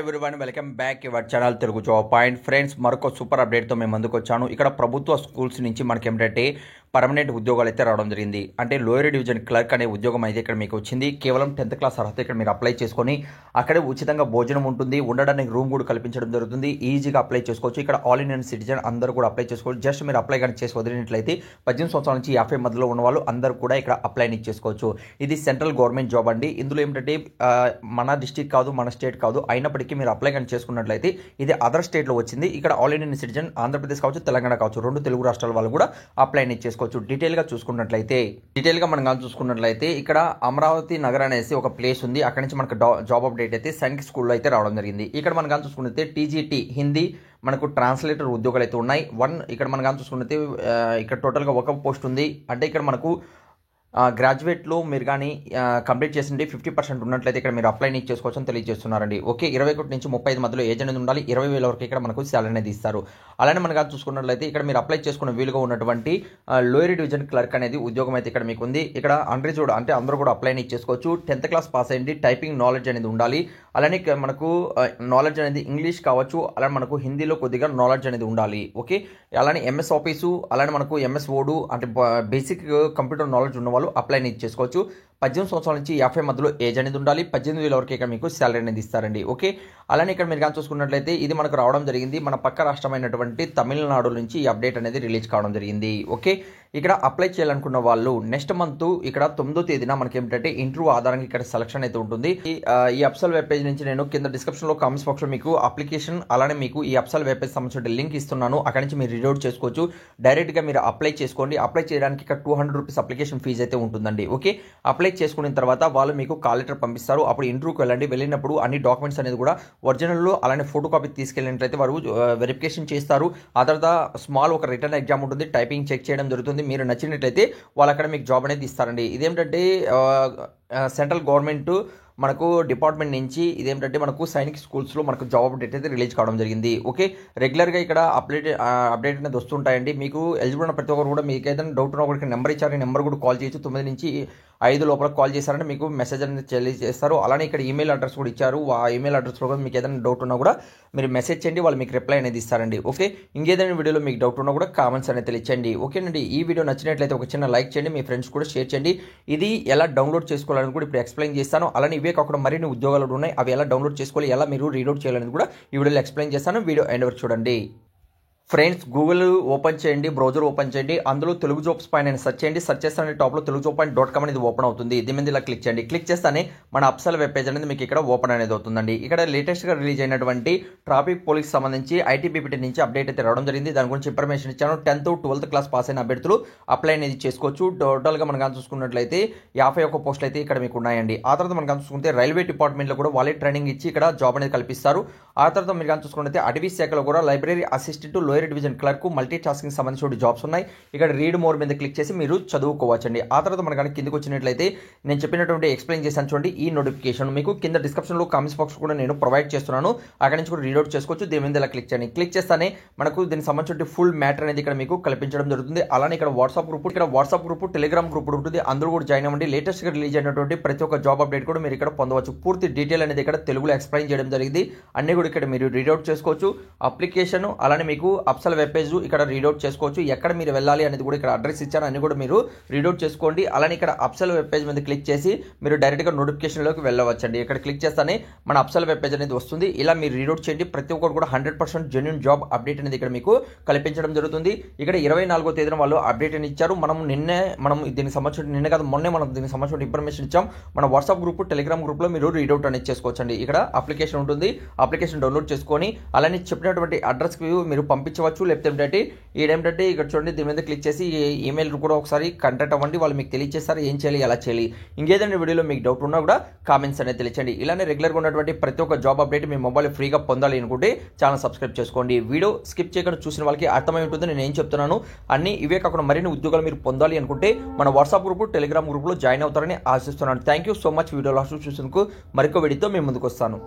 Everyone welcome back your channel Telugu job point. Friends, మరొక super అప్డేట్తో మేము ముందుకు వచ్చాను. ఇక్కడ ప్రభుత్వ స్కూల్స్ నుంచి మనకి ఏంటంటే పర్మనెంట్ ఉద్యోగాలు అయితే రావడం జరిగింది. అంటే లోయర్ డివిజన్ క్లర్క్ అనే ఉద్యోగం అయితే ఇక్కడ మీకు వచ్చింది. కేవలం 10th క్లాస్ అర్హత ఇక్కడ మీరు అప్లై చేసుకొని అక్కడే ఉచితంగా భోజనం ఉంటుంది, ఉండడానికి రూమ్ కూడా కల్పించడం జరుగుతుంది. ఈజీగా అప్లై చేసుకోవచ్చు. ఇక్కడ ఆల్ ఇండియన్ సిటిజన్ అందరూ కూడా అప్లై చేసుకోవచ్చు. జస్ట్ మీరు అప్లై కానీ చేసి వదిలినట్లయితే 18 సంవత్సరాల నుంచి 50 మధ్యలో ఉన్న వాళ్ళు అందరూ కూడా ఇక్కడ అప్లైని చేసుకోవచ్చు. ఇది సెంట్రల్ గవర్నమెంట్ జాబ్ అండి. ఇందులో ఏంటంటే మన డిస్ట్రిక్ట్ కాదు, మన స్టేట్ కాదు, అయినప్పటికీ మీరు అప్లై కానీ చేసుకున్నట్లయితే ఇది అదర్ స్టేట్లో వచ్చింది. ఇక్కడ ఆల్ ఇండియన్ సిటిజన్ ఆంధ్రప్రదేశ్ కావచ్చు, తెలంగాణ కావచ్చు, 2 తెలుగు రాష్ట్రాల వాళ్ళు కూడా అప్లైని చేసుకోవచ్చు. డీటెయిల్గా మనం చూసుకున్నట్లయితే ఇక్కడ అమరావతి నగర్ అనేసి ఒక ప్లేస్ ఉంది. అక్కడ నుంచి మనకు జాబ్ అప్డేట్ అయితే సైనిక్ స్కూల్లో అయితే రావడం జరిగింది. ఇక్కడ మనం కానీ చూసుకున్నట్లయితే టీజీటీ హిందీ మనకు ట్రాన్స్లేటర్ ఉద్యోగాలు అయితే ఉన్నాయి. ఇక్కడ మనం కానీ చూసుకున్నట్లయితే ఇక్కడ టోటల్గా ఒక పోస్ట్ ఉంది. అంటే ఇక్కడ మనకు గ్రాడ్యుయేట్లో మీరు కానీ కంప్లీట్ చేసింది 50% ఉన్నట్లయితే ఇక్కడ మీరు అప్లై చేసుకోవచ్చు అని తెలియజేస్తున్నారండి. ఓకే, 21 నుంచి 35 మధ్యలో ఏజ్ అనేది ఉండాలి. 20,000 వరకు ఇక్కడ మనకు శాలరీ అనేది ఇస్తారు. అలానే మనం కానీ చూసుకున్నట్లయితే ఇక్కడ మీరు అప్లై చేసుకున్న వీలుగా ఉన్నటువంటి లోయర్ డివిజన్ క్లర్క్ అనేది ఉద్యోగం అయితే ఇక్కడ మీకు ఉంది. ఇక్కడ అన్రిజర్వ్డ్ అంటే అందరూ కూడా అప్లై చేసుకోవచ్చు. 10th క్లాస్ పాస్ అయ్యింది, టైపింగ్ నాలెడ్జ్ అనేది ఉండాలి. అలానే మనకు నాలెడ్జ్ అనేది ఇంగ్లీష్ కావచ్చు, అలానే మనకు హిందీలో కొద్దిగా నాలెడ్జ్ అనేది ఉండాలి. ఓకే, అలానే ఎంఎస్ ఆఫీసు, అలానే మనకు ఎంఎస్ వర్డ్ అంటే బేసిక్ కంప్యూటర్ నాలెడ్జ్ ఉన్న అప్లై చేసుకోవచ్చు. 18 సంవత్సరాల నుంచి 50 మధ్యలో ఏజ్ అనేది ఉండాలి. 18,000 వరకు ఇక్కడ మీకు శాలరీ అనేది ఇస్తారండి. ఓకే, అలానే ఇక్కడ మీరు కానీ చూసుకున్నట్లయితే ఇది మనకు రావడం జరిగింది. మన పక్క రాష్ట్రమైనటువంటి తమిళనాడు నుంచి ఈ అప్డేట్ అనేది రిలీజ్ కావడం జరిగింది. ఓకే, ఇక్కడ అప్లై చేయాలనుకున్న వాళ్ళు నెక్స్ట్ మంత్ ఇక్కడ 9వ తేదీన మనకి ఏంటంటే ఇంటర్వ్యూ ఆధారంగా ఇక్కడ సెలక్షన్ అయితే ఉంటుంది. ఈ అప్సల్ వెబ్ పేజ్ నుంచి నేను కింద డిస్క్రిప్షన్లో కామెంట్స్ బాక్స్లో మీకు అప్లికేషన్ అలానే మీకు ఈ అప్సల్ వెబ్ పేజ్ సంబంధించిన లింక్ ఇస్తున్నాను. అక్కడ నుంచి మీరు రీడౌట్ చేసుకోవచ్చు. డైరెక్ట్గా మీరు అప్లై చేసుకోండి. అప్లై చేయడానికి ఇక్కడ 200 రూపీస్ అప్లికేషన్ ఫీజు అయితే ఉంటుందండి. ఓకే, అప్లై చేసుకున్న తర్వాత వాళ్ళు మీకు కాల్ లెటర్ పంపిస్తారు. అప్పుడు ఇంటర్వ్యూకి వెళ్ళండి. వెళ్ళినప్పుడు అన్ని డాక్యుమెంట్స్ అనేది కూడా ఒరిజినల్లో అలానే ఫోటో కాపీ తీసుకెళ్ళినట్లయితే వారు వెరిఫికేషన్ చేస్తారు. ఆ తర్వాత స్మాల్ ఒక రిటర్న్ ఎగ్జామ్ ఉంటుంది, టైపింగ్ చెక్ చేయడం జరుగుతుంది. మీరు నచ్చినట్లయితే వాళ్ళు అక్కడ మీకు జాబ్ అనేది ఇస్తారండి. ఇదేంటంటే సెంట్రల్ గవర్నమెంట్ మనకు డిపార్ట్మెంట్ నుంచి ఇదేంటంటే మనకు సైనిక్ స్కూల్స్లో మనకు జాబ్ అప్డేట్ అయితే రిలీజ్ కావడం జరిగింది. ఓకే, రెగ్యులర్గా ఇక్కడ అప్డేట్ అనేది వస్తుంటాయండి. మీకు ఎలిజిబుల్ ఉన్న ప్రతి ఒక్కరు కూడా మీకు ఏదైనా డౌట్ ఉన్నా కూడా నెంబర్ ఇచ్చారు. నెంబర్ కూడా కాల్ చేయొచ్చు. 9 నుంచి 5 లోపల కాల్ చేశారంటే మీకు మెసేజ్ అనేది తెలియజేస్తారు. అలానే ఇక్కడ ఈమెయిల్ అడ్రస్ కూడా ఇచ్చారు. ఆ ఈమెయిల్ అడ్రస్లో కూడా మీకు ఏదైనా డౌట్ ఉన్నా కూడా మీరు మెసేజ్ చేయండి, వాళ్ళు మీకు రిప్లై అనేది ఇస్తారండి. ఓకే, ఇంకేదైనా వీడియోలో మీకు డౌట్ ఉన్నా కూడా కామెంట్స్ అనేది తెలియచేయండి. ఓకేనండి, ఈ వీడియో నచ్చినట్లయితే ఒక చిన్న లైక్ చేయండి, మీ ఫ్రెండ్స్ కూడా షేర్ చేయండి. ఇది ఎలా డౌన్లోడ్ చేసుకోవాలని కూడా ఇప్పుడు ఎక్స్ప్లెయిన్ చేస్తాను. అలానే ఇవే కాకుండా మరిన్ని ఉద్యోగాలు ఉన్నాయి, అవి ఎలా డౌన్లోడ్ చేసుకోవాలి, ఎలా మీరు రీడౌట్ చేయాలని కూడా ఈ వీడియోలో ఎక్స్ప్లెయిన్ చేస్తాను. వీడియో ఎండ్ వరకు చూడండి. ఫ్రెండ్స్, గూగుల్ ఓపెన్ చేయండి, బ్రౌజర్ ఓపెన్ చేయండి, అందులో తెలుగు జాబ్స్ పైన సెర్చ్ చేయండి. సెర్చ్ చేస్తానే టాప్లో telugujob.com అనేది ఓపెన్ అవుతుంది. దీని మీద ఇలా క్లిక్ చేయండి. క్లిక్ చేస్తానే మన అప్సల్ వెబ్ పేజ్ అనేది మీకు ఇక్కడ ఓపెన్ అనేది అవుతుందండి. ఇక్కడ లేటెస్ట్గా రిలీజ్ అయినటువంటి ట్రాఫిక్ పోలీస్ సంబంధించి ఐటీబీపీటీ నుంచి అప్డేట్ అయితే రావడం జరిగింది. దాని గురించి ఇన్ఫర్మేషన్ ఇచ్చాను. 10th 12th క్లాస్ పాస్ అయిన అభ్యర్థులు అప్లై అనేది చేసుకోవచ్చు. టోటల్గా మనం కానీ చూసుకున్నట్లయితే 51 పోస్టులు అయితే ఇక్కడ మీకు ఉన్నాయండి. ఆ తర్వాత మనం కానీ చూసుకుంటే రైల్వే డిపార్ట్మెంట్లో కూడా వాళ్ళే ట్రైనింగ్ ఇచ్చి ఇక్కడ జాబ్ అనేది కల్పిస్తారు. ఆ తర్వాత మీరు కానీ చూసుకున్నట్లయితే అటవీ శాఖలో కూడా library assistant, lower division clerk, multi tasking సంబంధించిన జాబ్స్ ఉన్నాయి. ఇక్కడ రీడ్ మోర్ మీద క్లిక్ చేసి మీరు చదువుకోవచ్చండి. ఆ తర్వాత మన కానీ కిందకి వచ్చినట్లయితే నేను చెప్పినటువంటి ఎక్స్ప్లెయిన్ చేశాను చూడండి. ఈ నోటిఫికేషన్ మీకు కింద డిస్క్రిప్షన్లో కామెంట్స్ బాక్స్ కూడా నేను ప్రొవైడ్ చేస్తున్నాను. అక్కడ నుంచి కూడా రీడౌట్ చేసుకోవచ్చు. దీని మీద ఇలా క్లిక్ చేయండి. క్లిక్ చేస్తానే మనకు దీనికి సంబంధించిన ఫుల్ మ్యాటర్ అనేది ఇక్కడ మీకు కల్పించడం జరుగుతుంది. అలానే ఇక్కడ వాట్సాప్ గ్రూప్, టెలిగ్రామ్ గ్రూప్ ఉంటుంది. అందులో కూడా జాయిన్ అవ్వండి. లేటెస్ట్గా రిలీజ్ అయినటువంటి ప్రతి ఒక్క జాబ్ అప్డేట్ కూడా మీరు ఇక్కడ పొందవచ్చు. పూర్తి డీటెయిల్ అనేది ఇక్కడ తెలుగులో ఎక్స్ప్లెయిన్ చేయడం జరిగింది. అన్ని కూడా ఇక్కడ మీరు రీడౌట్ చేసుకోవచ్చు. అప్లికేషన్ అలానే మీకు అప్సల్ వెబ్ పేజ్ ఇక్కడ రీడౌట్ చేసుకోవచ్చు. ఎక్కడ మీరు వెళ్ళాలి అనేది కూడా ఇక్కడ అడ్రస్ ఇచ్చాను, అన్ని కూడా మీరు రీడౌట్ చేసుకోండి. అలానే ఇక్కడ అప్సల్ వెబ్ పేజ్ మీద క్లిక్ చేసి మీరు డైరెక్ట్గా నోటిఫికేషన్లోకి వెళ్ళవచ్చండి. ఇక్కడ క్లిక్ చేస్తానే మన అప్సల్ వెబ్ పేజ్ అనేది వస్తుంది. ఇలా మీరు రీడౌట్ చేయండి. ప్రతి ఒక్కరు కూడా 100% జెన్యూన్ జాబ్ అప్డేట్ అనేది ఇక్కడ మీకు కల్పించడం జరుగుతుంది. ఇక్కడ 24వ తేదీన వాళ్ళు అప్డేట్ అని ఇచ్చారు. మనం దీనికి సంబంధించిన మొన్నే మనం దీనికి సంబంధించిన ఇన్ఫర్మేషన్ ఇచ్చాం. మన వాట్సాప్ గ్రూప్, టెలిగ్రామ్ గ్రూప్లో మీరు రీడౌట్ అనేది చేసుకోవచ్చండి. ఇక్కడ అప్లికేషన్ ఉంటుంది. అప్లికేషన్ డౌన్లోడ్ చేసుకొని అలానే చెప్పినటువంటి అడ్రస్కి మీరు పంపించవచ్చు. లేకపోతే ఏంటంటే ఇక్కడ చూడండి, దీని మీద క్లిక్ చేసి ఈమెయిల్ కూడా ఒకసారి కాంటాక్ట్ అవ్వండి. వాళ్ళు మీకు తెలియజేస్తారు ఏం చేయాలి, ఎలా చేయాలి. ఇంకేదైనా వీడియోలో మీకు డౌట్ ఉన్నా కూడా కామెంట్స్ అనేది తెలియచేయండి. ఇలానే రెగ్యులర్గా ఉన్నటువంటి ప్రతి ఒక్క జాబ్ అప్డేట్ మీ మొబైల్ ఫ్రీగా పొందాలి అనుకుంటే ఛానల్ సబ్స్క్రైబ్ చేసుకోండి. వీడియో స్కిప్ చేయకుండా చూసిన వాళ్ళకి అర్థమై ఉంటుంది నేను ఏం చెప్తున్నాను. అన్ని ఇవే కాకుండా మరిన్ని ఉద్యోగాలు మీరు పొందాలి అనుకుంటే మన వాట్సాప్ గ్రూప్, టెలిగ్రామ్ గ్రూప్లో జాయిన్ అవుతారని ఆశిస్తున్నాను. Thank you so much. Video last చూసినందుకు మరొక వీడియోతో మేము ముందుకు వస్తాను.